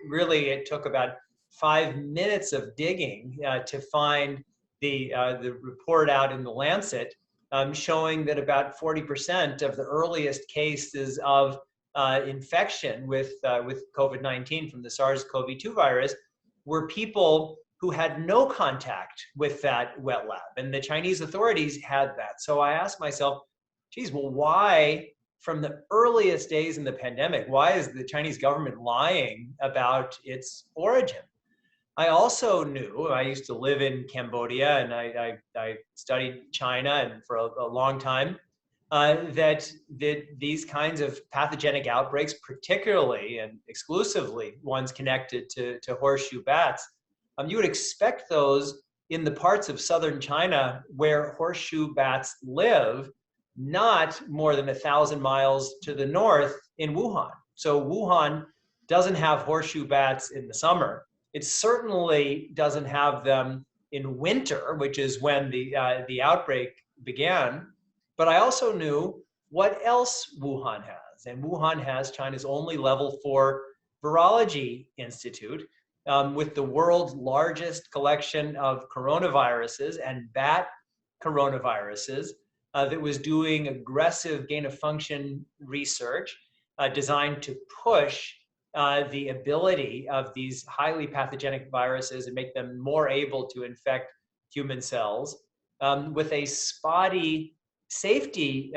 it took about 5 minutes of digging to find the report out in the Lancet showing that about 40% of the earliest cases of infection with COVID-19 from the SARS-CoV-2 virus were people who had no contact with that wet lab. And the Chinese authorities had that. So I asked myself, geez, well, why, from the earliest days in the pandemic, why is the Chinese government lying about its origin? I also knew, I used to live in Cambodia and I studied China and for a long time, that these kinds of pathogenic outbreaks, particularly and exclusively ones connected to horseshoe bats, you would expect those in the parts of southern China where horseshoe bats live, not more than 1,000 miles to the north in Wuhan. So Wuhan doesn't have horseshoe bats in the summer. It certainly doesn't have them in winter, which is when the outbreak began. But I also knew what else Wuhan has. And Wuhan has China's only level 4 virology institute, with the world's largest collection of coronaviruses and bat coronaviruses that was doing aggressive gain-of-function research designed to push the ability of these highly pathogenic viruses and make them more able to infect human cells with a spotty safety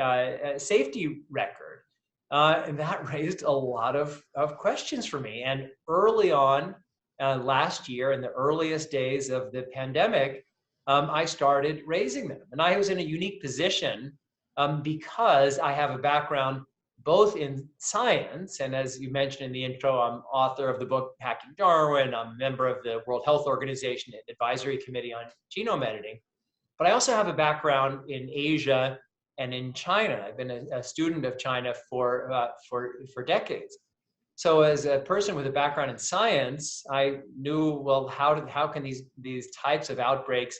record. And that raised a lot of questions for me. And early on, last year, in the earliest days of the pandemic, I started raising them. And I was in a unique position because I have a background both in science, and as you mentioned in the intro, I'm author of the book Hacking Darwin, I'm a member of the World Health Organization Advisory Committee on Genome Editing, but I also have a background in Asia and in China. I've been a student of China for decades. So as a person with a background in science, I knew, well, how can these types of outbreaks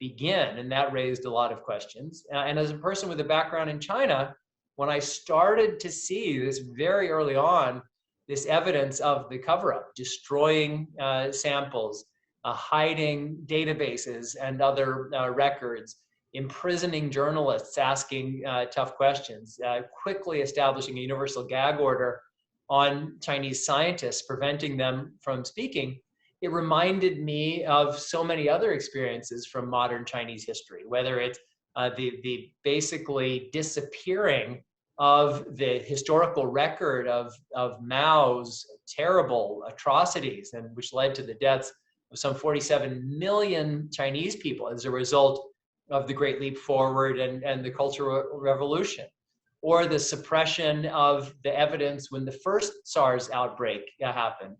begin? And that raised a lot of questions. And as a person with a background in China, when I started to see this very early on, this evidence of the cover-up, destroying samples, hiding databases and other records, imprisoning journalists asking tough questions, quickly establishing a universal gag order on Chinese scientists, preventing them from speaking, it reminded me of so many other experiences from modern Chinese history, whether it's the basically disappearing of the historical record of Mao's terrible atrocities, and which led to the deaths of some 47 million Chinese people as a result of the Great Leap Forward and the Cultural Revolution, or the suppression of the evidence when the first SARS outbreak happened,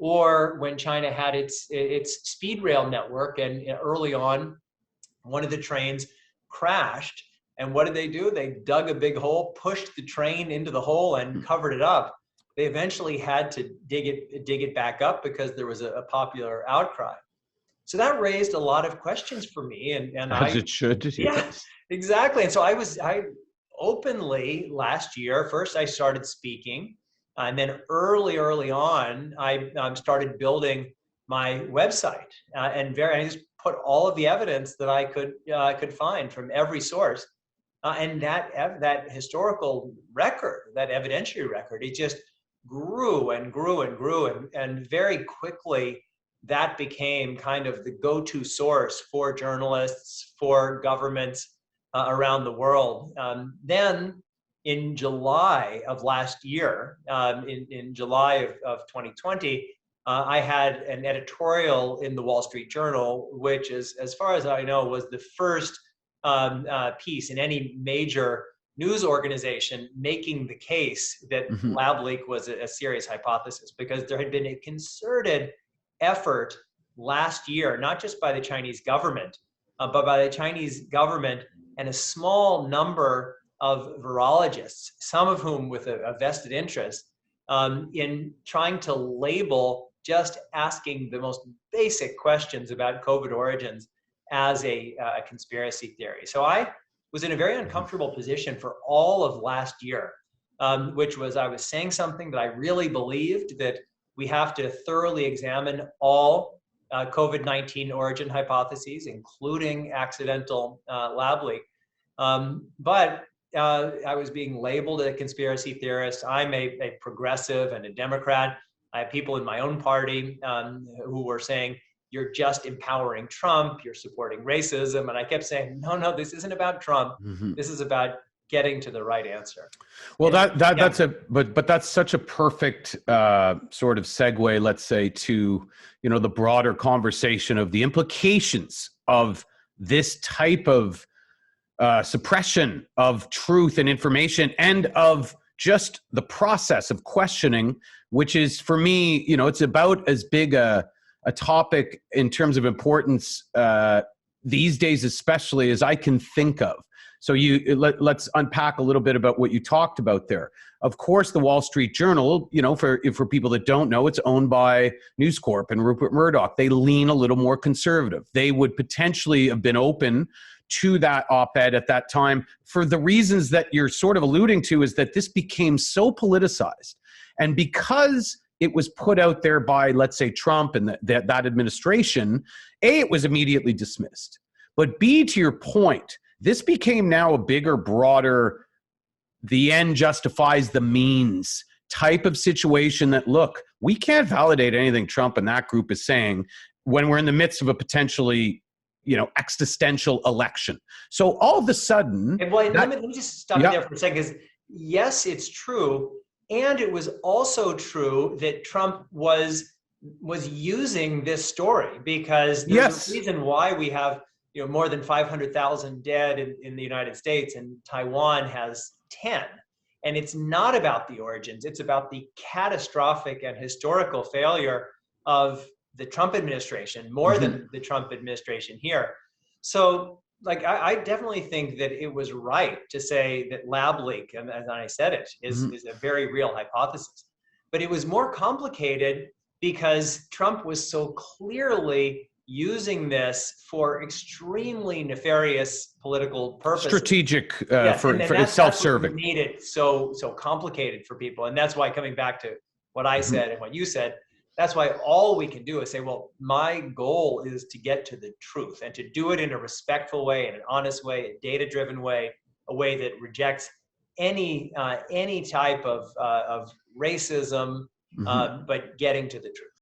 or when China had its speed rail network and early on, one of the trains crashed. And what did they do? They dug a big hole, pushed the train into the hole and covered it up. They eventually had to dig it back up because there was a popular outcry. So that raised a lot of questions for me. And as it should, yes. Yeah, exactly. And so I openly last year, first I started speaking, and then early on, I started building my website, and I just put all of the evidence that I could find from every source, and that historical record, that evidentiary record, it just grew and grew and grew, and very quickly that became kind of the go-to source for journalists, for governments around the world. Then in July of last year, in July of 2020, I had an editorial in the Wall Street Journal, which is, as far as I know, was the first piece in any major news organization making the case that lab leak was a serious hypothesis, because there had been a concerted effort last year, not just by the Chinese government, but by the Chinese government and a small number of virologists, some of whom with a vested interest, in trying to label just asking the most basic questions about COVID origins as a conspiracy theory. So I was in a very uncomfortable position for all of last year, which was I was saying something that I really believed, that We have to thoroughly examine all COVID-19 origin hypotheses, including accidental lab leak. But I was being labeled a conspiracy theorist. I'm a progressive and a Democrat. I have people in my own party who were saying, you're just empowering Trump, you're supporting racism. And I kept saying, no, this isn't about Trump. This is about getting to the right answer. Well, but that's such a perfect sort of segue, let's say, to, you know, the broader conversation of the implications of this type of suppression of truth and information, and of just the process of questioning, which is, for me, you know, it's about as big a topic in terms of importance these days, especially, as I can think of. So let's unpack a little bit about what you talked about there. Of course, the Wall Street Journal, you know, for people that don't know, it's owned by News Corp and Rupert Murdoch. They lean a little more conservative. They would potentially have been open to that op-ed at that time for the reasons that you're sort of alluding to, is that this became so politicized. And because it was put out there by, let's say, Trump and that administration, A, it was immediately dismissed. But B, to your point, this became now a bigger, broader, the end justifies the means type of situation that, look, we can't validate anything Trump and that group is saying when we're in the midst of a potentially, you know, existential election. So all of a sudden... let me just stop you there for a second, because yes, it's true. And it was also true that Trump was using this story, because there's a reason why we have, you know, more than 500,000 dead in the United States, and Taiwan has 10. And it's not about the origins. It's about the catastrophic and historical failure of the Trump administration, more than the Trump administration here. So, like, I definitely think that it was right to say that lab leak, and as I said it, is a very real hypothesis. But it was more complicated because Trump was so clearly using this for extremely nefarious political purposes. Strategic, for self-serving. Made it so complicated for people. And that's why, coming back to what I said and what you said, that's why all we can do is say, well, my goal is to get to the truth, and to do it in a respectful way, in an honest way, a data-driven way, a way that rejects any type of racism, but getting to the truth.